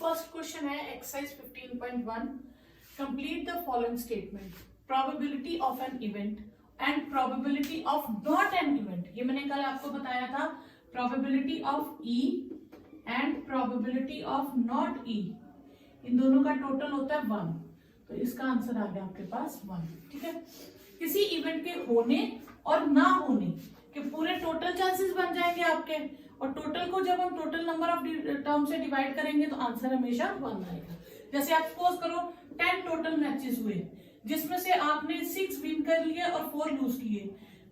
First question है exercise 15.1. Complete the following statement. Probability of an event and probability of not an event. ये मैंने कल आपको बताया था. Probability of E and probability of not E, इन दोनों का टोटल होता है 1. तो इसका आंसर आ गया आपके पास 1. ठीक है. किसी इवेंट के होने और ना होने के पूरे टोटल चांसेस बन जाएंगे आपके, और टोटल को जब हम टोटल नंबर ऑफ टर्म से डिवाइड करेंगे तो आंसर हमेशा 1 आएगा. जैसे आप सपोज करो 10 टोटल मैचेस हुए जिसमें से आपने 6 विन कर लिए और 4 लूज किए,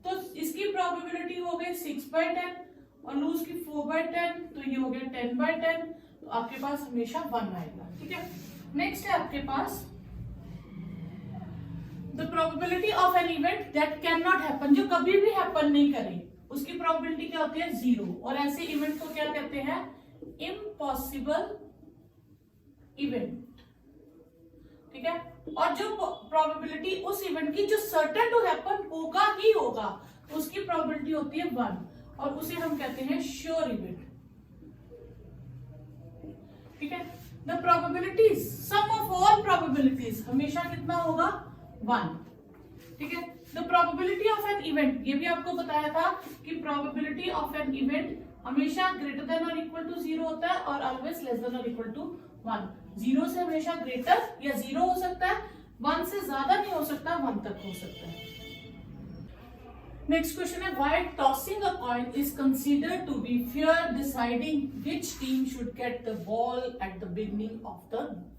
तो इसकी प्रोबेबिलिटी हो गई 6/10 और लूज की 4/10, तो ये हो गया 10/10. तो आपके पास हमेशा 1 आएगा. ठीक है. नेक्स्ट है आपके पास the probability of an event that can not happen, जो कभी भी हैपन नहीं करे, उसकी प्रोबेबिलिटी क्या होती है 0. और ऐसे इवेंट को क्या कहते हैं? Impossible event. ठीक है. और जो प्रोबेबिलिटी उस इवेंट की जो सर्टेन टू हैपन होगा ही होगा, उसकी प्रोबेबिलिटी होती है 1, और उसे हम कहते हैं श्योर इवेंट. ठीक है. The probabilities, sum of all probabilities हमेशा कितना होगा? 1. ठीक है. The probability of an event, ये भी आपको बताया था कि प्रोबेबिलिटी ऑफ एन इवेंट हमेशा ग्रेटर देन और इक्वल टू 0 होता है और ऑलवेज लेस देन और इक्वल टू 1. 0 से हमेशा ग्रेटर या 0 हो सकता है, 1 से ज्यादा नहीं हो सकता, 1 तक हो सकता है. नेक्स्ट क्वेश्चन है why tossing a coin is considered to be fair deciding which team should get the ball at the beginning of the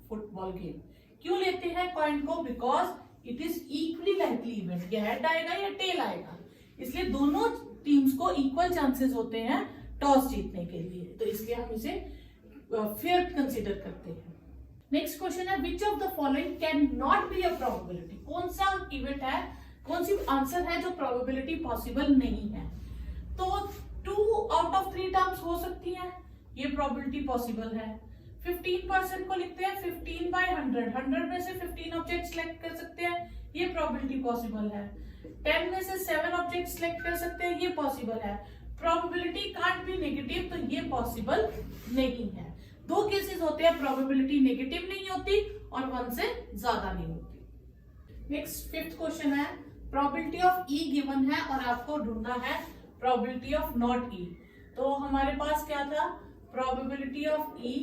football game. क्यों लेते हैं कॉइन को? Because it is equally likely event. या head आएगा या tell आएगा, इसलिए दोनों टीम्स को इक्वल चांसेस होते हैं टॉस जीतने के लिए, तो इसलिए हम इसे फेयर कंसीडर करते हैं. नेक्स्ट क्वेश्चन है which of the following can not be a probability. कौन सा इवेंट है, कौन सी आंसर है जो प्रोबेबिलिटी पॉसिबल नहीं है? तो 2 आउट ऑफ 3 टर्म्स हो सकती हैं, ये प्रोबेबिलिटी पॉसिबल है. 15% को लिखते हैं 15/100, 100 में से 15 ऑब्जेक्ट सिलेक्ट कर सकते हैं, ये प्रोबेबिलिटी पॉसिबल है. 10 में से 7 ऑब्जेक्ट सिलेक्ट कर सकते हैं, ये पॉसिबल है. प्रोबेबिलिटी कांट बी नेगेटिव, तो ये पॉसिबल नहीं है. 2 केसेस होते हैं, प्रोबेबिलिटी नेगेटिव नहीं होती और 1 से ज्यादा नहीं होती. नेक्स्ट 5th क्वेश्चन है प्रोबेबिलिटी ऑफ ई गिवन है और आपको ढूंढना है प्रोबेबिलिटी ऑफ नॉट ई. तो हमारे पास क्या था? Probability of E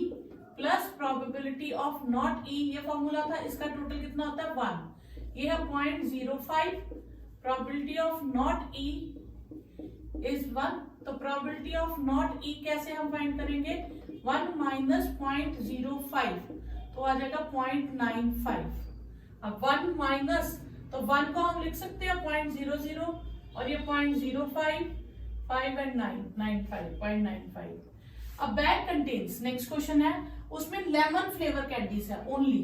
plus probability of not E, ये फॉर्मूला था. इसका टोटल कितना होता है? 1. ये है 0.05. Probability of not E is 1. तो प्रोबेबिलिटी ऑफ नॉट ई कैसे हम फाइंड करेंगे? 1 माइनस 0.05, तो आ जाएगा 0.95. अब 1 माइनस, तो 1 को हम लिख सकते हैं 0.00 और ये 0.05, 5 एंड 9, 0.95. अब बैग कंटेन्स, नेक्स्ट क्वेश्चन है, उसमें लेमन फ्लेवर कैंडीज है ओनली,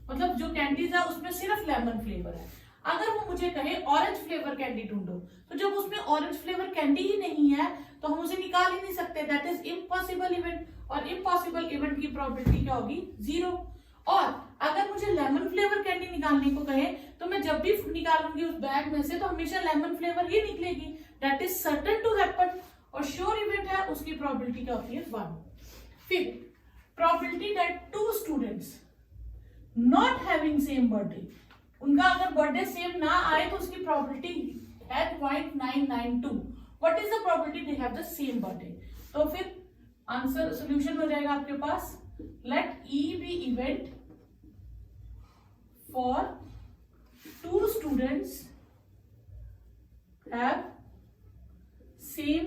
मतलब जो कैंडीज है उसमें सिर्फ लेमन फ्लेवर है. अगर वो मुझे कहे ऑरेंज फ्लेवर कैंडी ढूंढो, तो जब उसमें ऑरेंज फ्लेवर कैंडी ही नहीं है तो हम उसे निकाल ही नहीं सकते. दैट इज इम्पॉसिबल इवेंट, और इम्पॉसिबल इवेंट की प्रोबेबिलिटी क्या होगी? 0. और अगर मुझे लेमन फ्लेवर कैंडी निकालने को कहे तो मैं जब भी निकालूंगी उस बैग में से तो हमेशा लेमन फ्लेवर ही निकलेगी. That is certain to happen, और श्योर इवेंट है, उसकी प्रोबेबिलिटी क्या होती है? 1. फिर probability that 2 students not having same birthday, उनका अगर बर्थडे सेम ना आए तो उसकी प्रोबेबिलिटी है 0.992. What is the probability they have the same birthday? तो फिर आंसर सॉल्यूशन हो जाएगा आपके पास let E be event for 2 students have same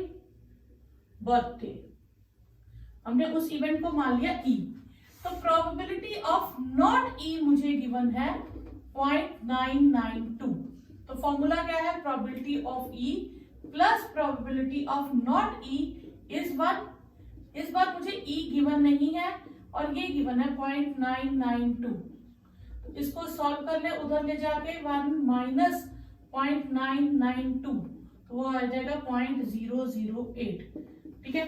birthday. हमने उस इवेंट को मान लिया ई. तो प्रोबेबिलिटी ऑफ नॉट ई मुझे गिवन है 0.992. तो फॉर्मूला क्या है? Probability of E plus probability of not E is 1. इस बार मुझे ई गिवन नहीं है और ये गिवन है 0.992. तो इसको सॉल्व कर ले, उधर ले जाके 1 माइनस 0.992, तो वो आ जाएगा 0.008. ठीक है,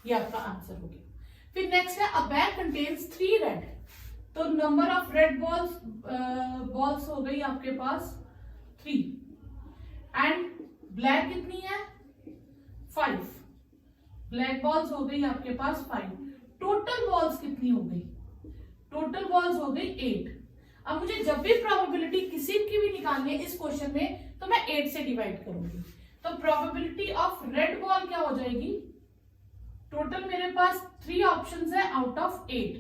ये आपका आंसर हो गया. फिर नेक्स्ट है अ बैग कंटेन्स 3 रेड. तो नंबर ऑफ रेड बॉल्स हो गई आपके पास 3 एंड ब्लैक कितनी है? 5. ब्लैक बॉल्स हो गई आपके पास 5. टोटल बॉल्स कितनी हो गई? बॉल्स हो गई 8। अब मुझे जब भी प्रोबेबिलिटी किसी की भी निकालनी है इस क्वेश्चन में तो मैं 8 से डिवाइड करूंगी। तो प्रोबेबिलिटी ऑफ रेड बॉल क्या हो जाएगी, टोटल मेरे पास 3 ऑप्शंस है out of 8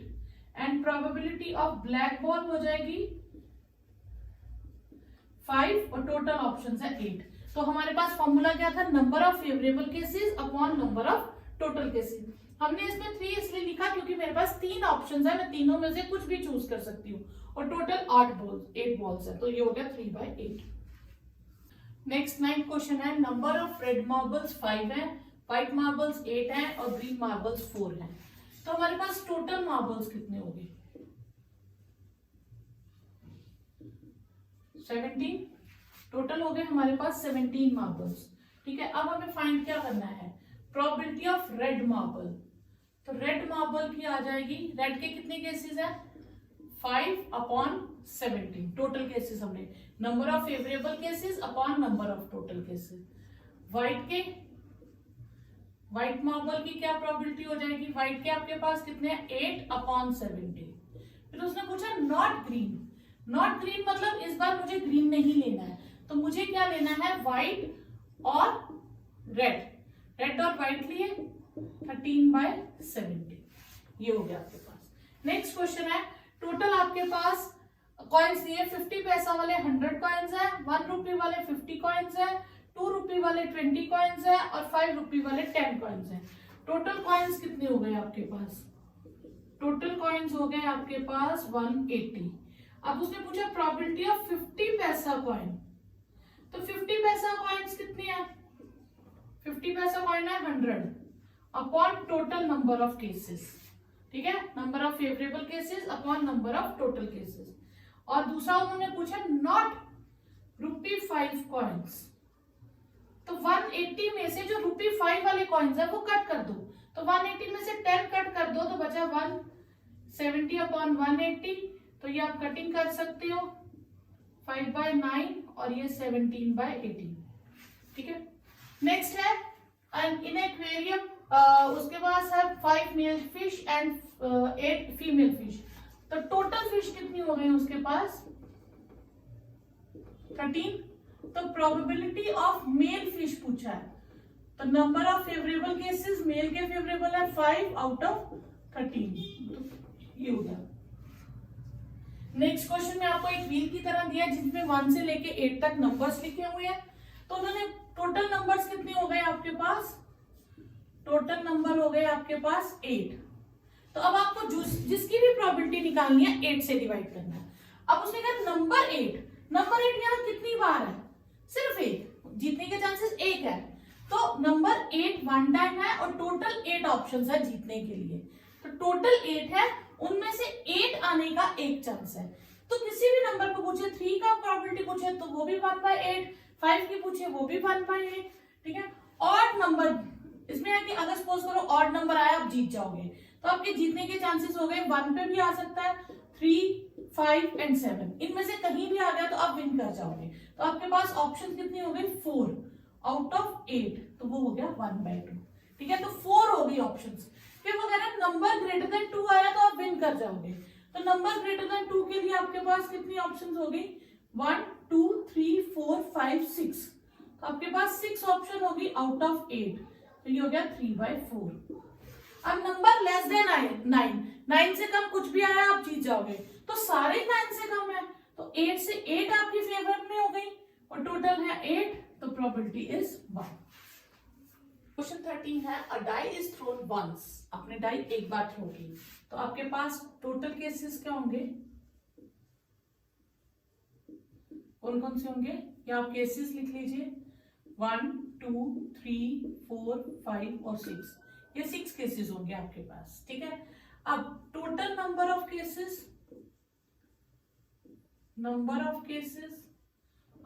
and probability of black ball हो जाएगी 5 और टोटल ऑप्शंस है 8। तो हमारे पास फॉर्मूला क्या था, number of favourable cases upon number of total cases. हमने इसमें 3 इसलिए लिखा क्योंकि मेरे पास 3 ऑप्शंस है, मैं तीनों में से कुछ भी चूज कर सकती हूँ और टोटल 8 बॉल्स है, तो ये हो गया 3/8। नेक्स्ट 9th क्वेश्चन है, नंबर ऑफ रेड मार्बल्स 5 है, व्हाइट मार्बल्स 8 है और ग्रीन मार्बल्स 4 है। तो हमारे पास टोटल मार्बल्स कितने हो गए, 17। टोटल हो गए हमारे पास 17 मार्बल्स। ठीक है, अब हमें फाइंड क्या करना है, प्रोबेबिलिटी ऑफ रेड मार्बल। तो रेड मार्बल की आ जाएगी, रेड के कितने केसेस है, 5/17 टोटल केसेस, हमने number of favourable cases upon number of total cases. White marble की क्या प्रोबेबिलिटी हो जाएगी, व्हाइट के आपके पास कितने हैं, 8/17। फिर उसने पूछा नॉट ग्रीन, नॉट ग्रीन मतलब इस बार मुझे ग्रीन नहीं लेना है, तो मुझे क्या लेना है, व्हाइट और रेड, रेड और व्हाइट लिए 13/17, ये हो गया आपके पास। नेक्स्ट क्वेश्चन है, टोटल आपके पास कॉइन्स दिए, 50 पैसा वाले 100 कॉइन्स है, 1 रुपी वाले 50 कॉइन्स है, 2 रुपी वाले 20 कॉइन्स है और 5 रुपी वाले 10 कॉइन्स है। टोटल कॉइन्स कितने हो गए आपके पास, टोटल कॉइन्स हो गए आपके पास 180। अब उसने पूछा प्रोबेबिलिटी ऑफ 50 पैसा कॉइन, तो 50 पैसा कॉइन्स कितनी है, 50 पैसा कॉइन है 100 upon total number of cases. ठीक है, number of favourable cases upon number of total cases. और दूसरा उन्होंने पूछा नॉट ₹5 कॉइन्स, तो 180 में से जो ₹5 वाले कॉइन्स है वो कट कर दो, तो 180 में से 10 कट कर दो तो बचा 170/180, तो ये आप कटिंग कर सकते हो 5/9 और ये 17/18। ठीक है, नेक्स्ट है इन एक्वेरियम, उसके पास है 5 male fish and 8 female fish. तो टोटल फिश कितनी हो गई उसके पास, 13। तो प्रोबेबिलिटी ऑफ मेल फिश पूछा है, तो number of favourable cases male के फेवरेबल है 5/13, तो ये हो गया। नेक्स्ट क्वेश्चन में आपको एक व्हील की तरह दिया जिसमें 1 से लेके 8 तक नंबर्स लिखे हुए हैं। तो उन्होंने टोटल नंबर्स कितने हो गए आपके पास, टोटल नंबर हो गए आपके पास 8। तो अब आपको जिसकी भी प्रोबेबिलिटी निकालनी है 8 से डिवाइड करना है। अब उसने कहा नंबर 8 यहाँ कितनी बार है, सिर्फ 1, जीतने के चांसेस 1 है, तो नंबर 8 1 टाइम है और टोटल 8 ऑप्शंस है जीतने के लिए, तो टोटल 8 है, उनमें से 8 आने का 1 चांस है। तो किसी भी नंबर को पूछे, 3 का प्रोबेबिलिटी पूछे तो वो भी 1/8, 5 की पूछे वो भी 1/8। ठीक है, ऑड नंबर इसमें है कि अगर सपोज करो ऑड नंबर आया आप जीत जाओगे, तो आपके जीतने के चांसेस हो गए 1 पे भी आ सकता है, 3, 5 एंड 7, इनमें से कहीं भी आ गया तो आप विन कर जाओगे। तो आपके पास ऑप्शन कितनी हो गई, 4 आउट ऑफ 8, तो वो हो गया 1/2। ठीक है, तो 4 हो गई ऑप्शंस। फिर वो कह रहे हैं नंबर ग्रेटर देन 2 आया तो आप विन कर जाओगे, तो नंबर ग्रेटर देन 2 के लिए आपके पास कितनी ऑप्शंस हो गई, 1 2 3 4 5 6, तो आपके पास 6 ऑप्शन होगी आउट ऑफ 8, तो ये हो गया 3/4। अब नंबर लेस देन 9 से कम कुछ भी आया आप जीत जाओगे, तो सारे 9 से कम है, तो 8 से 8 आपकी फेवर में हो गई और टोटल है 8, तो प्रोबेबिलिटी इज 1। क्वेश्चन 13 है, अ डाई इज थ्रोन वंस, आपने डाई एक बार थ्रो की, तो आपके पास टोटल केसेस क्या होंगे, कौन कौन से होंगे, या आप केसेस लिख लीजिए 1 2 3 4 5 और 6, ये 6 केसेस होंगे आपके पास। ठीक है, अब टोटल नंबर ऑफ केसेस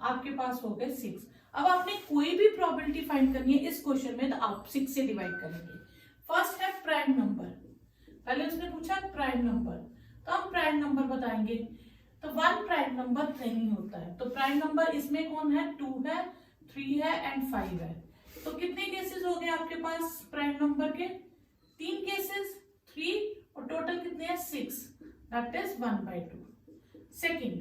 आपके पास हो गए 6। अब आपने कोई भी प्रोबेबिलिटी फाइंड करनी है इस क्वेश्चन में, तो आप 6 से डिवाइड करेंगे। फर्स्ट है प्राइम नंबर, पहले उसने पूछा प्राइम नंबर, तो हम प्राइम नंबर बताएंगे, तो 1 प्राइम नंबर नहीं होता है, तो प्राइम नंबर इसमें कौन है, 2 है, 3 है एंड 5 है। तो कितने केसेस हो गए आपके पास प्राइम नंबर के, 3 केसेस, 3 और टोटल कितने हैं 6, दैट इज 1/2. सेकेंड,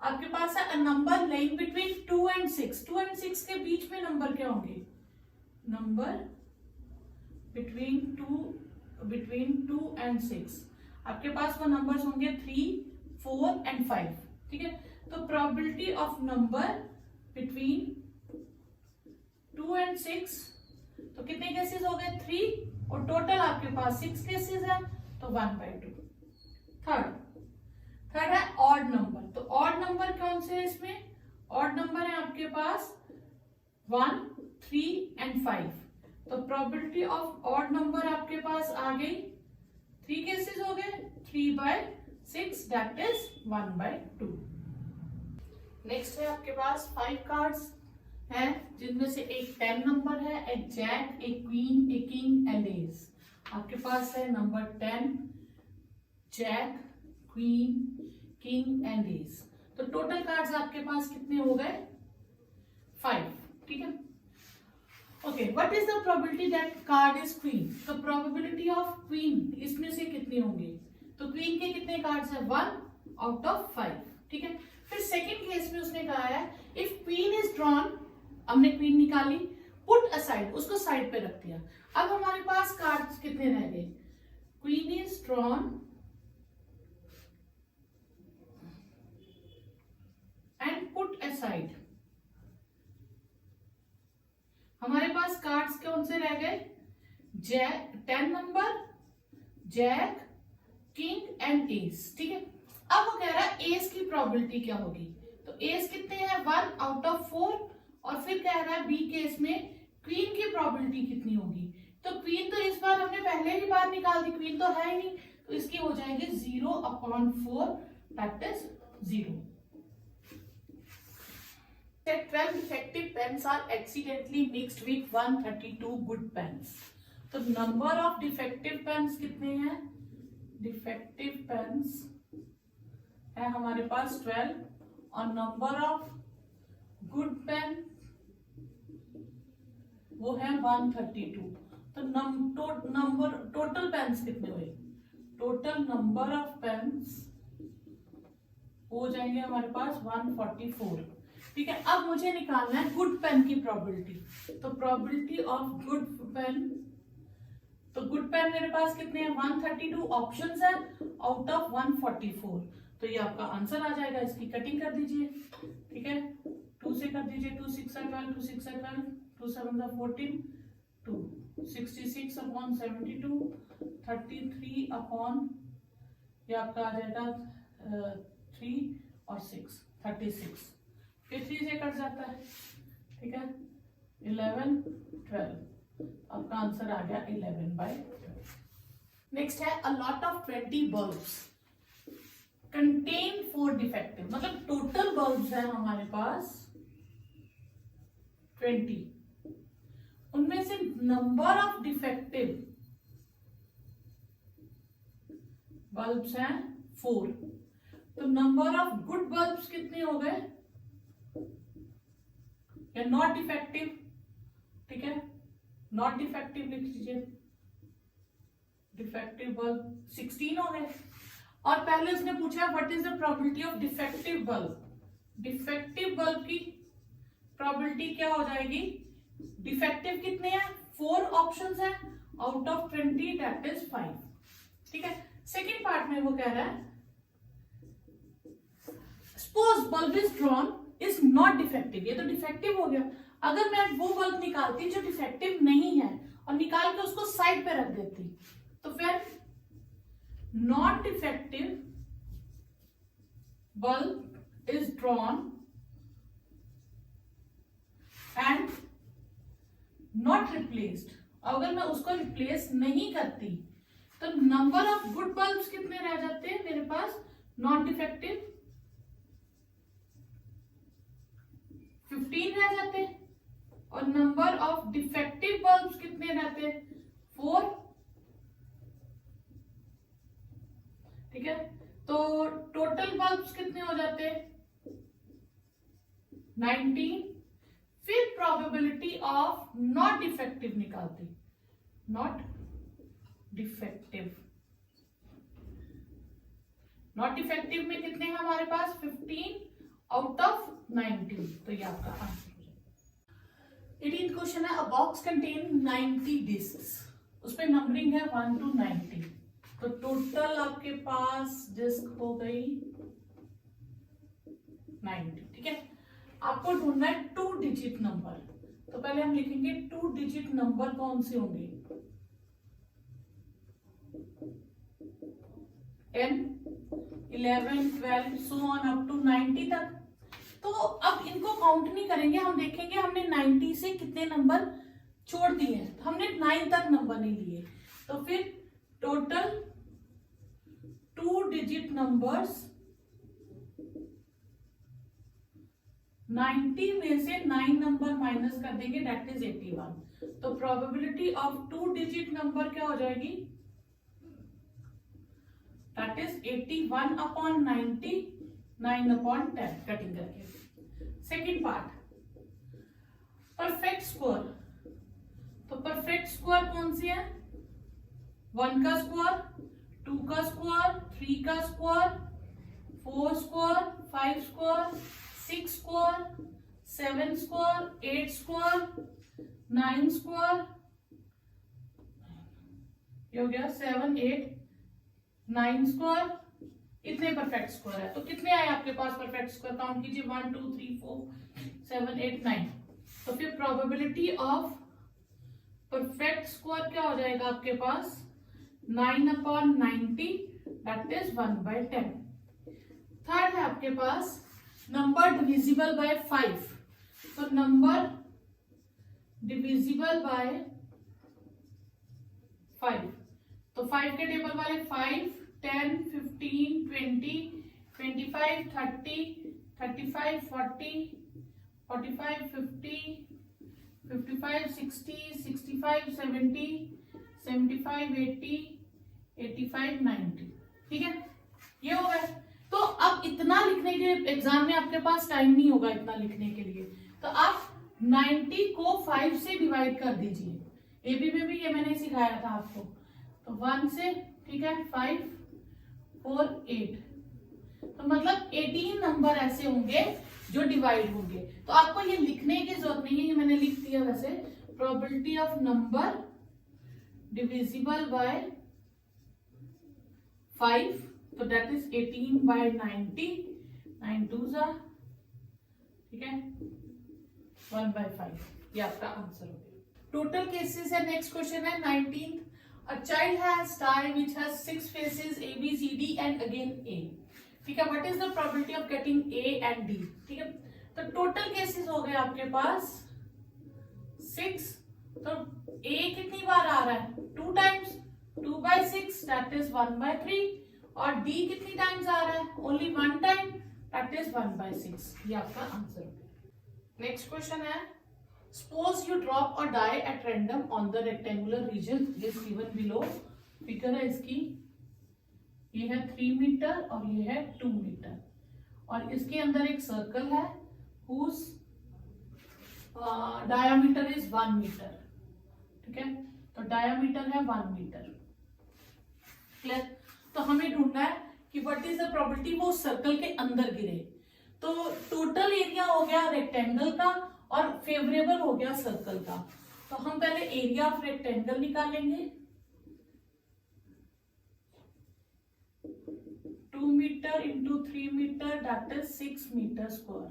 आपके पास है a number lying between 2 and 6. 2 and 6 के बीच में नंबर क्या होंगे? Number between 2 and 6. आपके पास वो नंबर्स होंगे 3, 4 and 5. ठीक है, तो probability of number between 2 and 6, तो कितने केसेस हो गए? 3, और टोटल आपके पास 6 केसेस है, तो 1/2. थर्ड है ऑड नंबर. तो ऑड नंबर कौन से है इसमें? ऑड नंबर है आपके पास 1, 3 and 5. तो प्रोबेबिलिटी ऑफ ऑड नंबर आपके पास आ गई, 3 केसेस हो गए, 3/6, दैट इज 1/2. नेक्स्ट है आपके पास 5 कार्ड्स है, जिनमें से एक 10 नंबर है, एक जैक, एक क्वीन, एक किंग एंड एस. आपके पास है number 10, jack, queen, king and ace. तो टोटल कार्ड्स आपके पास कितने हो गए? 5. ठीक है. Okay, what is the probability that card is queen? तो प्रोबेबिलिटी ऑफ क्वीन इसमें से कितने होंगे? तो क्वीन के कितने कार्ड्स है? 1/5. ठीक है. फिर सेकंड केस में उसने कहा है इफ क्वीन इज ड्रॉन, हमने क्वीन निकाली, पुट असाइड, उसको साइड पे रख दिया. अब हमारे पास कार्ड्स कितने रह गए? Queen is drawn and put aside. हमारे पास कार्ड्स कौन से रह गए? Jack, 10 number, jack, king and ace. ठीक है. अब वो कह रहा है एस की प्रोबेबिलिटी क्या होगी? तो एस कितने हैं? 1/4. और फिर कह रहा है बी केस में क्वीन की प्रोबेबिलिटी कितनी होगी? तो क्वीन तो इस बार हमने पहले ही बार निकाल दी, क्वीन तो है ही नहीं, तो इसकी हो जाएगी 0/4, that is 0. 12 defective pens are accidentally mixed with 132 good pens. तो नंबर ऑफ डिफेक्टिव पेन्स कितने हैं? डिफेक्टिव पेन्स है हमारे पास 12 और नंबर ऑफ गुड पेन वो है 132. तो नंबर टोटल पेन्स कितने हुए? टोटल नंबर ऑफ पेन्स हो जाएंगे हमारे पास 144. ठीक है. अब मुझे निकालना है गुड पेन की प्रोबेबिलिटी. तो प्रोबेबिलिटी ऑफ गुड पेन, तो गुड पेन मेरे पास कितने हैं? 132 ऑप्शंस है आउट ऑफ 144. तो ये आपका आंसर आ जाएगा. इसकी कटिंग कर दीजिए. ठीक है. 2 से कर दीजिए, 2 6 12, 2 6 12, 2 7 14, 2 66/72, 33 ये आपका आ जाएगा 3 और 6 36. फिर 3 से कट जाता है. ठीक है. 11 12, आपका आंसर आ गया 11/12. नेक्स्ट है a lot of 20 bulbs contain 4 defective. मतलब टोटल बल्ब्स है हमारे पास 20, उनमें से नंबर ऑफ डिफेक्टिव बल्ब्स हैं 4. तो नंबर ऑफ गुड बल्ब्स कितने हो गए? या नॉट डिफेक्टिव. ठीक है. नॉट डिफेक्टिव लिख लीजिए. डिफेक्टिव बल्ब 16 हो गए. और पहले उसने पूछा what is the probability of defective bulb. Defective bulb की प्रोबेबिलिटी क्या हो जाएगी? डिफेक्टिव कितने हैं? 4 ऑप्शंस हैं आउट ऑफ 20, दैट इज 5. ठीक है. सेकेंड पार्ट में वो कह रहा है suppose bulb is drawn is not defective. ये तो डिफेक्टिव हो गया. अगर मैं वो बल्ब निकालती जो डिफेक्टिव नहीं है और निकाल के उसको साइड पे रख देती, तो फिर not defective bulb is drawn and not replaced. अगर मैं उसको रिप्लेस नहीं करती तो नंबर ऑफ गुड बल्ब्स कितने रह जाते हैं मेरे पास? नॉट डिफेक्टिव 15 रह जाते हैं. और नंबर ऑफ डिफेक्टिव बल्ब्स कितने रहते हैं? 4. ठीक है. तो टोटल बल्ब्स कितने हो जाते हैं? 19. फिर प्रोबेबिलिटी ऑफ नॉट डिफेक्टिव निकालते. नॉट डिफेक्टिव नॉट इफेक्टिव में कितने हैं हमारे पास 15 आउट ऑफ 19, तो ये आपका आंसर हो जाएगा। 18th क्वेश्चन है, अ बॉक्स कंटेन 90 डिस्क्स, उसपे नंबरिंग है 1 to 90, तो टोटल आपके पास डिस्क हो गई 90, ठीक है। आपको ढूंढना है 2 डिजिट नंबर, तो पहले हम लिखेंगे 2 डिजिट नंबर कौन से होंगे, 10, 11, 12 सो ऑन अप टू 90 तक। तो अब इनको काउंट नहीं करेंगे, हम देखेंगे हमने 90 से कितने नंबर छोड़ दिए हैं, तो हमने 9 तक नंबर नहीं लिए, तो फिर टोटल 2 डिजिट नंबर्स 90 में से 9 नंबर माइनस कर देंगे, दैट इज 81। तो प्रोबेबिलिटी ऑफ 2 डिजिट नंबर क्या हो जाएगी, that is 81 upon 90, 9 upon 10 cutting करके। सेकेंड पार्ट, परफेक्ट स्क्वायर, तो परफेक्ट स्क्वायर कौन सी है, 1 का स्क्वायर, 2 का स्क्वायर, 3 का square, 4 square, 5 square, 6 square, 7 square, 8 square, 9 square, ये हो गया 7, 8, 9 स्क्वायर, इतने परफेक्ट स्क्वायर है। तो कितने आए आपके पास परफेक्ट स्क्वायर, काउंट कीजिए 1 2 3 4 7 8 9। तो फिर प्रोबेबिलिटी ऑफ परफेक्ट स्क्वायर क्या हो जाएगा आपके पास 9 अपॉन 90, दैट इज 1/10। थर्ड है आपके पास नंबर डिविजिबल बाय 5, तो नंबर डिविजिबल बाय 5, तो 5 के टेबल वाले 5, 10, 15, 20, 25, 30, 35, 40, 45, 50, 55, 60, 65, 70, 75, 80, 85, 90, ठीक है, ये हो गए। तो अब इतना लिखने के एग्जाम में आपके पास टाइम नहीं होगा इतना लिखने के लिए, तो आप 90 को 5 से डिवाइड कर दीजिए। एबी में भी ये मैंने सिखाया था आपको, तो 1 से, ठीक है, 5, 4, 8, तो मतलब 18 नंबर ऐसे होंगे जो डिवाइड होंगे। तो आपको ये लिखने की जरूरत नहीं है, ये मैंने लिख दिया वैसे, probability of number divisible by 5, तो दैट इज 18/90, 9 2s, ठीक है, 1/5, ये आपका आंसर हो गया। टोटल केसेस है, नेक्स्ट क्वेश्चन है 19th, a child has tie which has 6 faces A B C D and again A, ठीक है, what is the probability of getting A and D, ठीक है। तो टोटल केसेस हो गए आपके पास 6, तो A कितनी बार आ रहा है 2 टाइम्स, 2/6 दैट इज 1/3, और D कितनी टाइम्स आ रहा है ओनली 1 टाइम, दैट इज 1/6, ये आपका आंसर हो गया। नेक्स्ट क्वेश्चन है, Suppose you drop a die at random on the rectangular region is given below, figure है इसकी, ये है 3 मीटर और ये है 2 मीटर, और इसके अंदर एक सर्कल है whose diameter is 1 मीटर, ठीक है, तो डायामीटर है 1 मीटर, क्लियर। तो हमें ढूंढना है कि व्हाट इज द प्रोबेबिलिटी वो सर्कल के अंदर गिरे। तो टोटल एरिया हो गया रेक्टेंगल का और फेवरेबल हो गया सर्कल का, तो हम पहले एरिया ऑफ रेक्टेंगल निकालेंगे, 2 metre into 3 metre that is 6 metre square.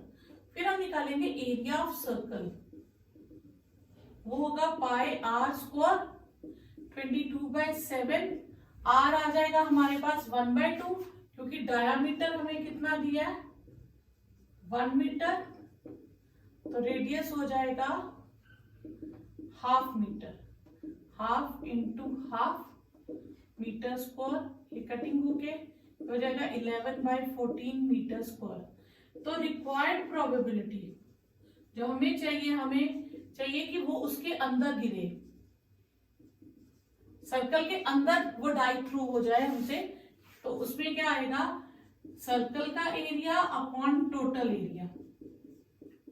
फिर हम निकालेंगे एरिया ऑफ सर्कल, वो होगा पाई आर स्क्वायर, 22/7, आर आ जाएगा हमारे पास 1/2, क्योंकि डायामीटर हमें कितना दिया है 1 मीटर, तो रेडियस हो जाएगा half metre, half into half metre square, ये कटिंग होके हो जाएगा 11/14 मीटर स्क्वायर। तो रिक्वायर्ड प्रोबेबिलिटी जो हमें चाहिए कि वो उसके अंदर गिरे, सर्कल के अंदर वो डाई थ्रू हो जाए हमसे, तो उसमें क्या आएगा सर्कल का area upon total area,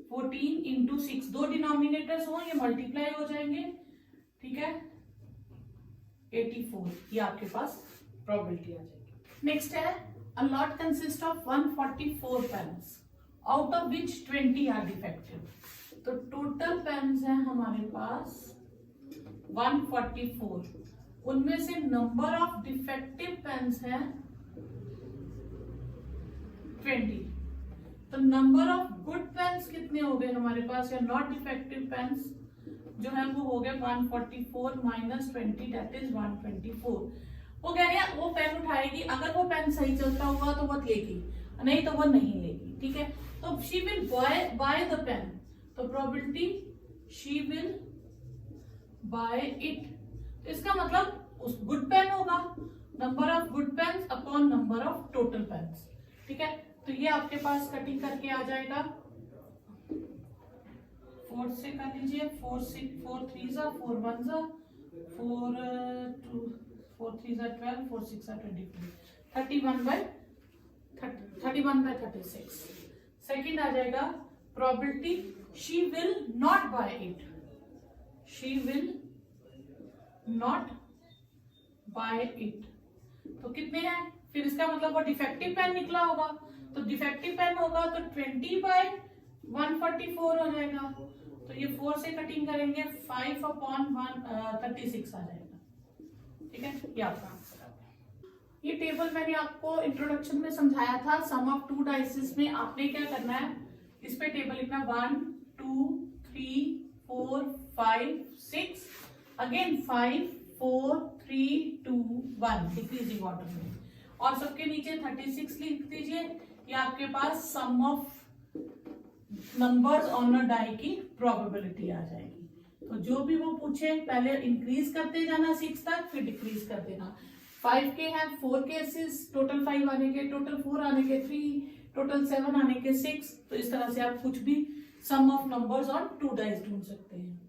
14 into 6, 2 denominators हो, ये मल्टीप्लाई हो जाएंगे, ठीक है, 84, ये आपके पास प्रोबेबिलिटी आ जाएगी। नेक्स्ट है a lot consists of 144 pens, out of which 20 are defective. तो टोटल पेन्स हैं हमारे पास 144, उनमें से नंबर ऑफ डिफेक्टिव पेन्स हैं 20. तो नंबर ऑफ गुड पेन्स कितने हो गए हमारे पास, या नॉट डिफेक्टिव पेन्स जो है वो हो गए 144 माइनस 20, दैट इज 124. वो कह रहे हैं वो पेन उठाएगी, अगर वो पेन सही चलता होगा तो वो लेगी, नहीं तो वो नहीं लेगी. ठीक है, तो she will buy the pen, तो probability she will buy it. तो इसका मतलब उस गुड पेन होगा, number of good pens upon number of total pens. ठीक है, तो ये आपके पास कटिंग करके आ जाएगा. 4 से कर लीजिए, 4 3 जा 4 1 जा 4 2 4 3 जा 12 4 6 जा 24, 31 by 36. सेकेंड आ जाएगा probability she will not buy it, she will not buy it. तो कितने हैं, फिर इसका मतलब वो डिफेक्टिव पेन निकला होगा, तो डिफेक्टिव पेन होगा तो 20 by 144 हो जाएगा. तो ये 4 से कटिंग करेंगे 5 upon 36 आ जाएगा. ठीक है, ये आपका आंसर आ गया. ये टेबल मैंने आपको इंट्रोडक्शन में समझाया था. सम ऑफ टू डाइसेस में आपने क्या करना है, इस पे टेबल लिखना 1 2 3 4 5 6, अगेन 5 4 3 2 1 डिक्रीजिंग ऑर्डर में, और सबके नीचे 36 लिख दीजिए. ये आपके पास sum of numbers on a die की प्रोबेबिलिटी आ जाएगी. तो जो भी वो पूछे पहले इंक्रीज करते जाना 6 तक, फिर डिक्रीज कर देना. 5 के हैं 4 केसेस, टोटल 5 आने के, टोटल 4 आने के 3, टोटल 7 आने के 6. तो इस तरह से आप कुछ भी sum of numbers on two dice ढूंढ सकते हैं.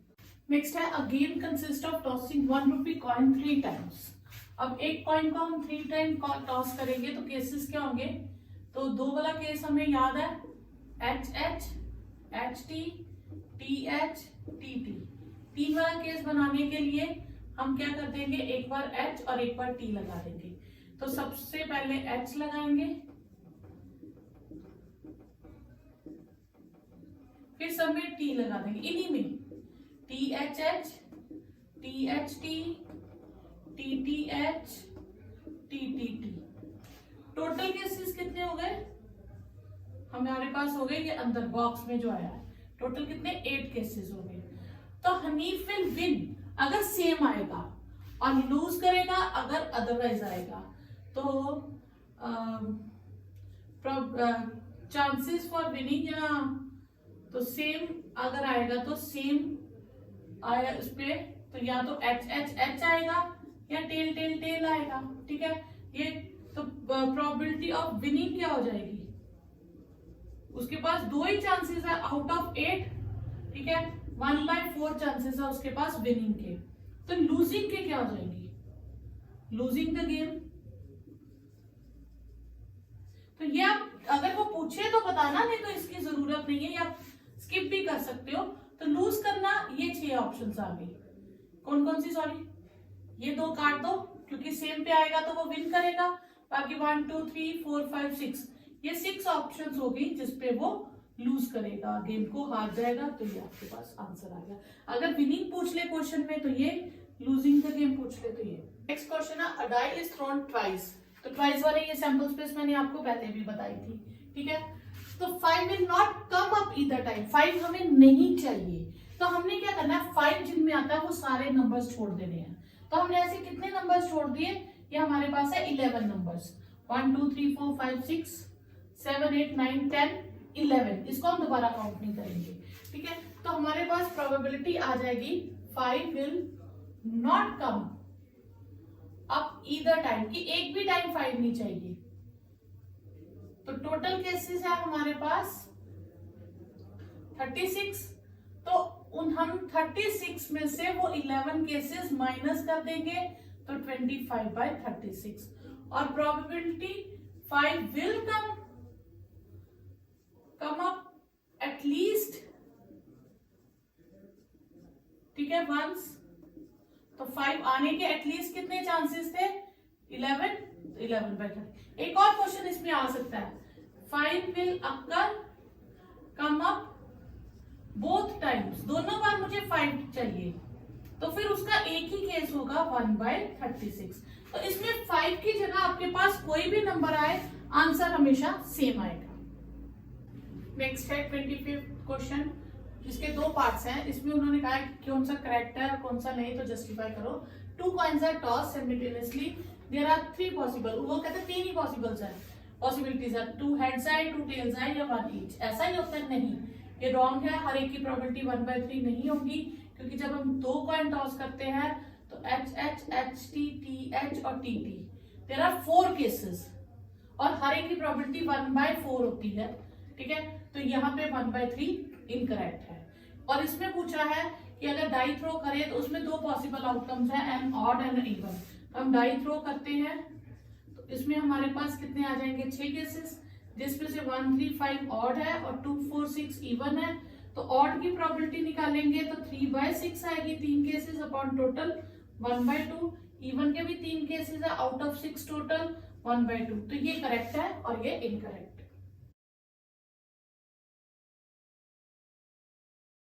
नेक्स्ट है, a game consist of tossing 1 rupee coin 3 times. अब एक कॉइन को हम 3 टाइम टॉस करेंगे तो केसेस क्या होंगे, तो 2 वाला केस हमें याद है, H H H T T H T T. 3 वाला केस बनाने के लिए हम क्या कर देंगे, एक बार एच और एक बार टी लगा देंगे. तो सबसे पहले एच लगाएंगे, फिर सब में टी लगा देंगे, इन्हीं में T H H T T H T T T. Total cases कितने हो गए हमारे पास, हो गए ये अंदर बॉक्स में जो आया है, टोटल कितने 8 केसेस हो गए. तो हनीफ विल विन अगर सेम आएगा, और लूज करेगा अगर अदरवाइज आएगा. तो चांसेस फॉर विनिंग, या तो सेम अगर आएगा तो सेम आया उस पे, तो या तो एच एच एच आएगा या टेल टेल टेल आएगा. ठीक है, ये तो प्रोबेबिलिटी ऑफ विनिंग क्या हो जाएगी, उसके पास 2 ही चांसेस है आउट ऑफ 8. ठीक है, 1/4 चांसेस है उसके पास विनिंग के. तो लूजिंग के क्या हो जाएंगी, लूजिंग द गेम. तो ये आप अगर वो पूछे तो बताना, नहीं तो इसकी जरूरत नहीं है, या स्किप भी कर सकते हो. तो लूज करना, ये 6 ऑप्शंस आ गई. कौन कौन सी, सॉरी ये 2 काट दो क्योंकि सेम पे आएगा तो वो विन करेगा. बाकी 1 2 3 4 5 6, ये 6 ऑप्शंस होगी जिसपे वो लूज करेगा, गेम को हार जाएगा. तो ये आपके पास आंसर आ गया. अगर विनिंग पूछ ले क्वेश्चन में तो ये, लूजिंग द गेम पूछ ले तो ये. नेक्स्ट क्वेश्चन है, अ डाई इज थ्रोन ट्वाइस. तो ट्वाइस वाले ये सैंपल स्पेस मैंने आपको पहले भी बताई थी. ठीक है, तो 5 will not come up either time. 5 हमें नहीं चाहिए, तो हमने क्या करना है, 5 जिनमें आता है वो सारे नंबर्स छोड़ देने हैं. तो हमने ऐसे कितने नंबर्स छोड़ दिए, ये हमारे पास है 11 नंबर्स, 1 2 3 4 5 6 7 8 9 10 11. इसको हम दोबारा काउंट नहीं करेंगे. ठीक है, तो हमारे पास प्रोबेबिलिटी आ जाएगी 5 will not come up either time, कि एक भी टाइम 5 नहीं चाहिए. तो टोटल केसेस है हमारे पास 36. तो हम 36 में से वो 11 केसेस माइनस कर देंगे, तो 25/36. और probability 5 will come up at least, ठीक है, वंस. तो 5 आने के एटलीस्ट कितने चांसेस थे, 11. 11/30. एक और क्वेश्चन इसमें आ सकता है, 5 will occur come up both times, दोनों बार मुझे 5 चाहिए, तो फिर उसका एक ही केस होगा 1/36। तो इसमें 5 की जगह आपके पास कोई भी नंबर आए, आंसर हमेशा सेम आएगा। नेक्स्ट है 25th क्वेश्चन, इसके दो पार्ट्स हैं। इसमें उन्होंने कहा है कौन सा करेक्ट है और कौन सा नहीं, तो जस्टिफाई करो। 2 coins are toss simultaneously, there are 3 possible, वो कहते हैं 3 ही पॉसिबल्स है, पॉसिबिलिटीज है, 2 हेड्स आए, 2 टेल्स आए या 1 ईच। ऐसा ही होता है? नहीं, ये रॉन्ग है। हर एक की प्रोबेबिलिटी 1/3 नहीं होगी, क्योंकि जब हम 2 कॉइन टॉस करते हैं तो HH, HT, TH और TT, देयर आर 4 केसेस और हर एक की प्रोबेबिलिटी 1/4 होती है। ठीक है, तो यहाँ पे 1/3 इनकरेक्ट है। और इसमें पूछा है कि अगर डाई थ्रो करें तो उसमें 2 पॉसिबल आउटकम्स हैं, एन ऑड एंड इवन। हम डाई थ्रो करते हैं तो इसमें हमारे पास कितने आ जाएंगे, 6 केसेस, जिसमें से 1, 3, 5 ऑड है और 2, 4, 6 इवन है। तो ऑड की प्रोबेबिलिटी निकालेंगे तो 3/6 आएगी, 3 केसेस अपॉन टोटल 1/2। इवन के भी 3 केसेस है, आउट ऑफ 6 टोटल 1/2। तो ये करेक्ट है और ये इनकरेक्ट।